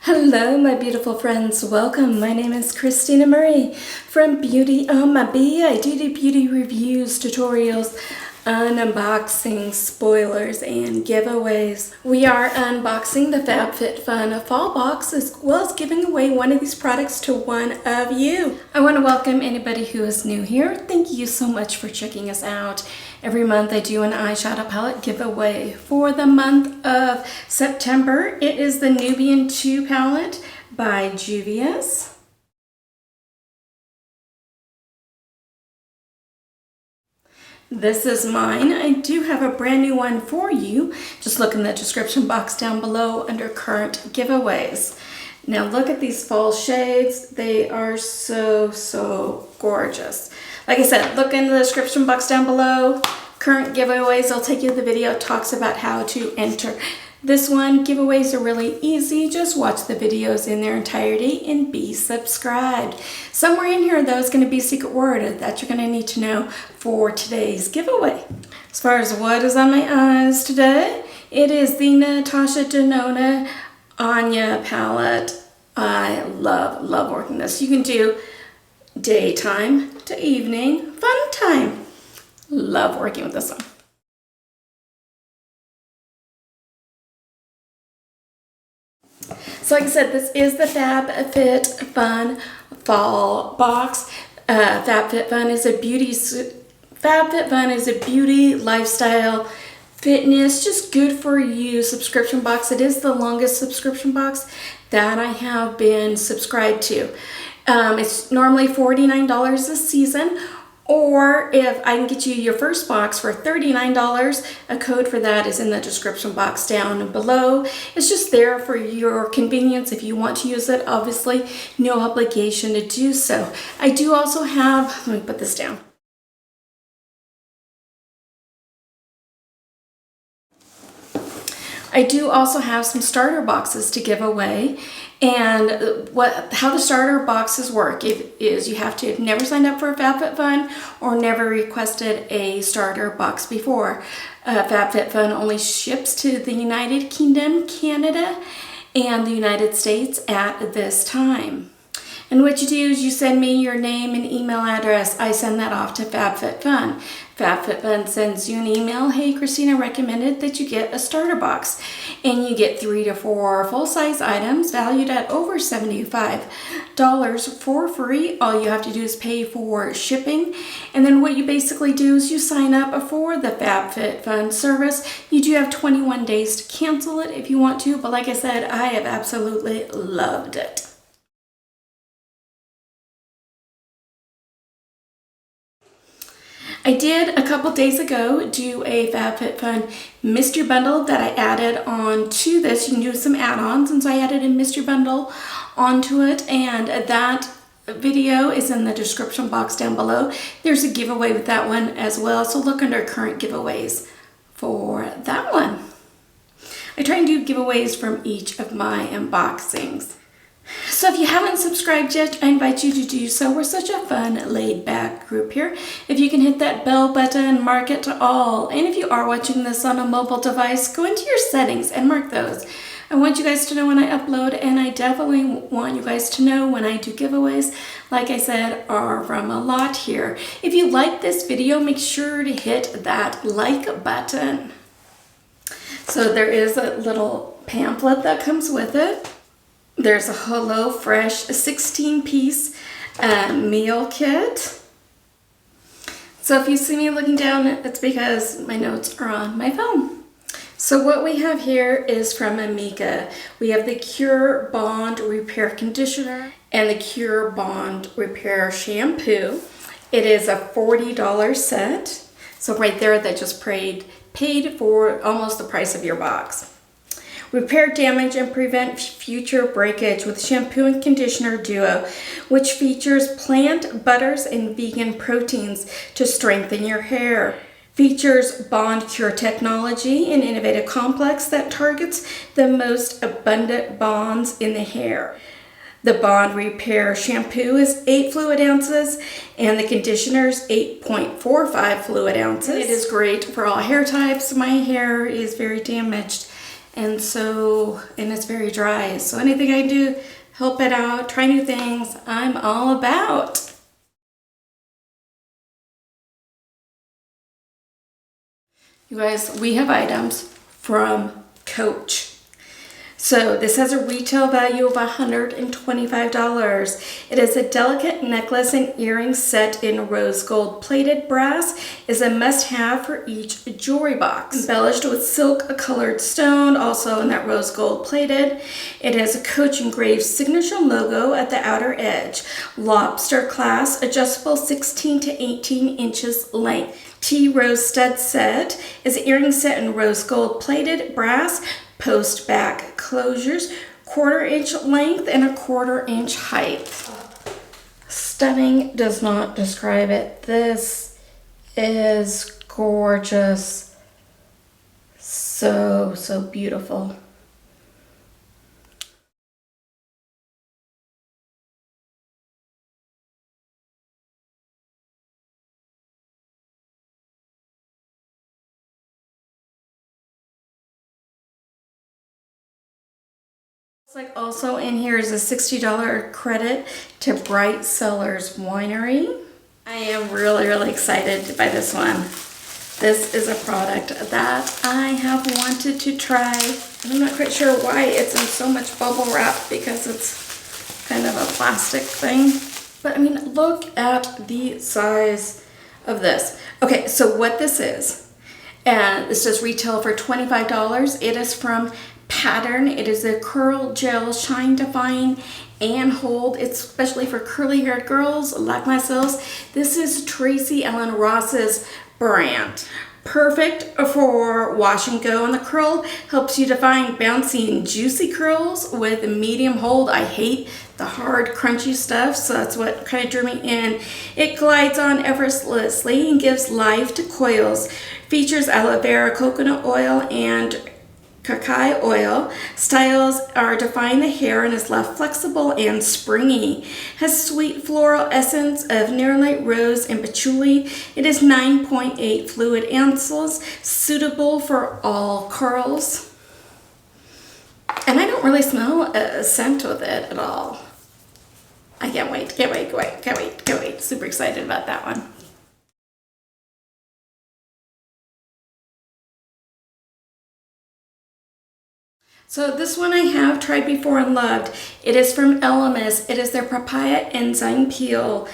Hello my beautiful friends, welcome. My name is Christina Marie from BeautyAmaB. I do beauty reviews, tutorials, unboxing, spoilers, and giveaways. We are unboxing the FabFitFun fall box as well as giving away one of these products to one of you. I want to welcome anybody who is new here. Thank you so much for checking us out. Every month I do an eyeshadow palette giveaway. For the month of September, it is the Nubian 2 palette by Juvia's. This is mine. I do have a brand new one for you. Just look in the description box down below under current giveaways. Now look at these fall shades. They are so gorgeous. Like I said, look in the description box down below. Current giveaways, I'll take you to the video. It talks about how to enter this one. Giveaways are really easy. Just watch the videos in their entirety and be subscribed. Somewhere in here though is going to be a secret word that you're going to need to know for today's giveaway. As far as what is on my eyes today, it is the Natasha Denona Anya palette. I love working this. You can do daytime to evening, fun time. Love working with this one. So like I said, this is the FabFitFun fall box. FabFitFun is a beauty, lifestyle, fitness, just good for you subscription box. It is the longest subscription box that I have been subscribed to. It's normally $49 a season. Or if I can get you your first box for $39, a code for that is in the description box down below. It's just there for your convenience if you want to use it. Obviously, no obligation to do so. I do also have, let me put this down. I do also have some starter boxes to give away, and how the starter boxes work is you have to have never signed up for FabFitFun or never requested a starter box before. FabFitFun only ships to the United Kingdom, Canada, and the United States at this time. And what you do is you send me your name and email address. I send that off to FabFitFun. FabFitFun sends you an email. Hey, Christina recommended that you get a starter box. And you get 3 to 4 full-size items valued at over $75 for free. All you have to do is pay for shipping. And then what you basically do is you sign up for the FabFitFun service. You do have 21 days to cancel it if you want to. But like I said, I have absolutely loved it. I did a couple days ago do a FabFitFun mystery bundle that I added on to this. You can do some add-ons, and so I added a mystery bundle onto it, and that video is in the description box down below. There's a giveaway with that one as well, so look under current giveaways for that one. I try and do giveaways from each of my unboxings. So if you haven't subscribed yet, I invite you to do so. We're such a fun, laid-back group here. If you can hit that bell button, mark it to all. And if you are watching this on a mobile device, go into your settings and mark those. I want you guys to know when I upload, and I definitely want you guys to know when I do giveaways. Like I said, are from a lot here. If you like this video, make sure to hit that like button. So there is a little pamphlet that comes with it. There's a HelloFresh 16-piece meal kit. So if you see me looking down, it's because my notes are on my phone. So what we have here is from Amika. We have the Cure Bond Repair Conditioner and the Cure Bond Repair Shampoo. It is a $40 set. So right there, that just paid for almost the price of your box. Repair damage and prevent future breakage with shampoo and conditioner duo, which features plant butters and vegan proteins to strengthen your hair. Features Bond Cure technology, an innovative complex that targets the most abundant bonds in the hair. The Bond Repair shampoo is 8 fluid ounces and the conditioner is 8.45 fluid ounces. It is great for all hair types. My hair is very damaged and it's very dry. So anything I do, help it out, try new things, I'm all about. You guys, we have items from Coach. So this has a retail value of $125. It is a delicate necklace and earring set in rose gold plated brass. Is a must-have for each jewelry box. Embellished with silk colored stone, also in that rose gold plated. It has a Coach engraved signature logo at the outer edge. Lobster clasp, adjustable 16 to 18 inches length. T-rose stud set is an earring set in rose gold plated brass. Post back closures, 1/4 inch length and 1/4 inch height. Stunning does not describe it. This is gorgeous. So beautiful. Like also in here is a $60 credit to Bright Cellars Winery. I am really excited by this one. This is a product that I have wanted to try. I'm not quite sure why it's in so much bubble wrap, because it's kind of a plastic thing. But I mean, look at the size of this. Okay, so what this is, and this does retail for $25. It is from Pattern. It is a curl gel shine define and hold. It's especially for curly haired girls like myself. This is Tracy Ellen Ross's brand. Perfect for wash and go, and the curl helps you define bouncy and juicy curls with a medium hold. I hate the hard crunchy stuff, so that's what kind of drew me in. It glides on effortlessly and gives life to coils. Features aloe vera, coconut oil, and cacao oil. Styles are define the hair and is left flexible and springy. Has sweet floral essence of nerolite, rose, and patchouli. It is 9.8 fluid ounces, suitable for all curls. And I don't really smell a scent with it at all. I can't wait. Super excited about that one. So this one I have tried before and loved. It is from Elemis. It is their papaya enzyme peel.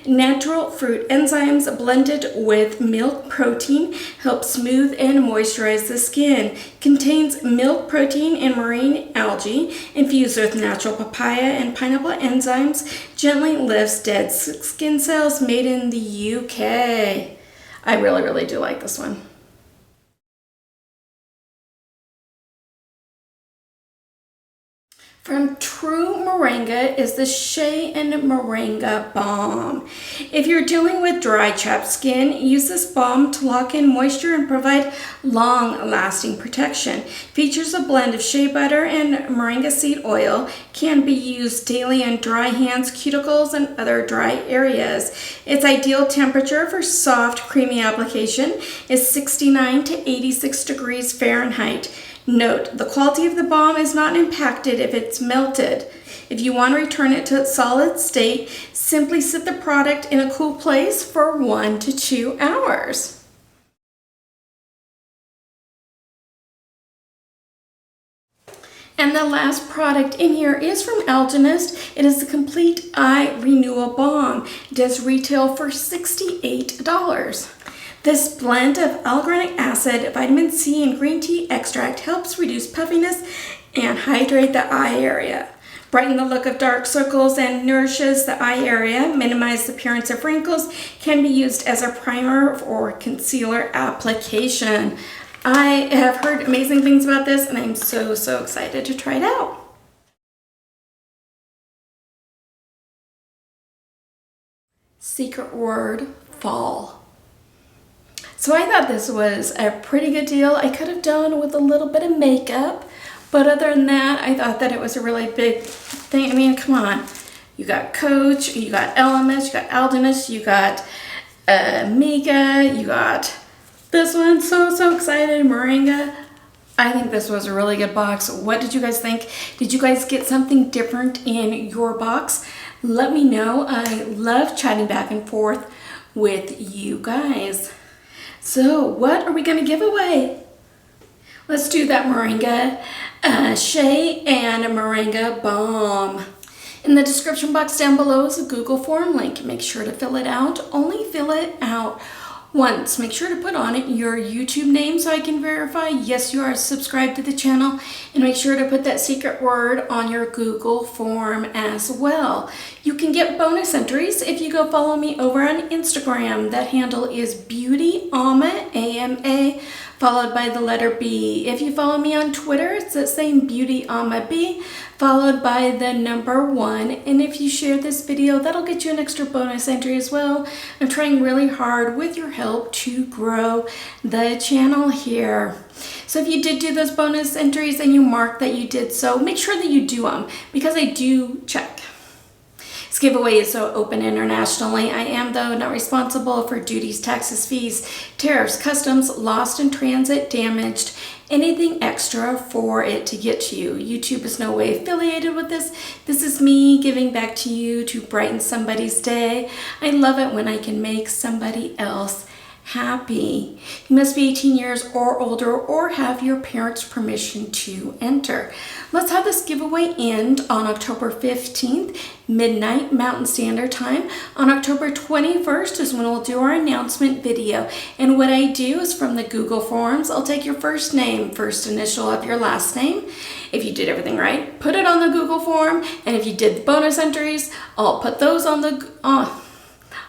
Natural fruit enzymes blended with milk protein help smooth and moisturize the skin. Contains milk protein and marine algae infused with natural papaya and pineapple enzymes. Gently lifts dead skin cells, made in the UK. I really do like this one. From True Moringa is the Shea and Moringa Balm. If you're dealing with dry, chapped skin, use this balm to lock in moisture and provide long-lasting protection. Features a blend of shea butter and moringa seed oil. Can be used daily on dry hands, cuticles, and other dry areas. Its ideal temperature for soft, creamy application is 69 to 86 degrees Fahrenheit. Note, the quality of the balm is not impacted if it's melted. If you want to return it to its solid state, simply sit the product in a cool place for 1 to 2 hours. And the last product in here is from Algenist. It is the Complete Eye Renewal Balm. It does retail for $68. This blend of hyaluronic acid, vitamin C, and green tea extract helps reduce puffiness and hydrate the eye area. Brighten the look of dark circles and nourishes the eye area. Minimize the appearance of wrinkles. Can be used as a primer or concealer application. I have heard amazing things about this, and I'm so excited to try it out. Secret word, fall. So I thought this was a pretty good deal. I could have done with a little bit of makeup, but other than that, I thought that it was a really big thing. I mean, come on. You got Coach, you got Elemis, you got Algenist, you got Mika, you got this one. So excited, Moringa. I think this was a really good box. What did you guys think? Did you guys get something different in your box? Let me know. I love chatting back and forth with you guys. So what are we going to give away? Let's do that moringa shea and a moringa balm. In the description box down below is a Google form link. Make sure to fill it out. Only fill it out once. Make sure to put on it your YouTube name so I can verify yes you are subscribed to the channel, and make sure to put that secret word on your Google form as well. You can get bonus entries if you go follow me over on Instagram. That handle is BeautyAmaB, A-M-A, followed by the letter B. If you follow me on Twitter, it's the same BeautyAmaB, followed by the number 1. And if you share this video, that'll get you an extra bonus entry as well. I'm trying really hard with your help to grow the channel here. So if you did do those bonus entries and you mark that you did so, make sure that you do them, because I do check. This giveaway is so open internationally. I am, though, not responsible for duties, taxes, fees, tariffs, customs, lost in transit, damaged, anything extra for it to get to you. YouTube is no way affiliated with this. This is me giving back to you to brighten somebody's day. I love it when I can make somebody else happy. You must be 18 years or older or have your parents' permission to enter. Let's have this giveaway end on October 15th, midnight Mountain Standard Time. On October 21st is when we'll do our announcement video. And what I do is from the Google Forms, I'll take your first name, first initial of your last name. If you did everything right, put it on the Google form. And if you did the bonus entries, I'll put those on the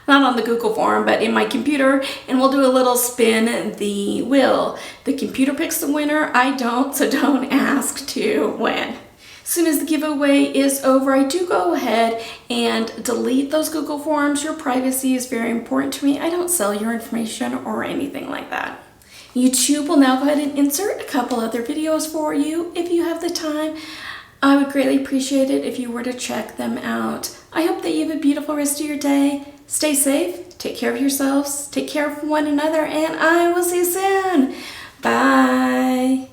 not on the Google form, but in my computer, and we'll do a little spin the wheel. The computer picks the winner. I don't, so don't ask to win. As soon as the giveaway is over, I do go ahead and delete those Google forms. Your privacy is very important to me. I don't sell your information or anything like that. YouTube will now go ahead and insert a couple other videos for you if you have the time. I would greatly appreciate it if you were to check them out. I hope that you have a beautiful rest of your day. Stay safe, take care of yourselves, take care of one another, and I will see you soon. Bye.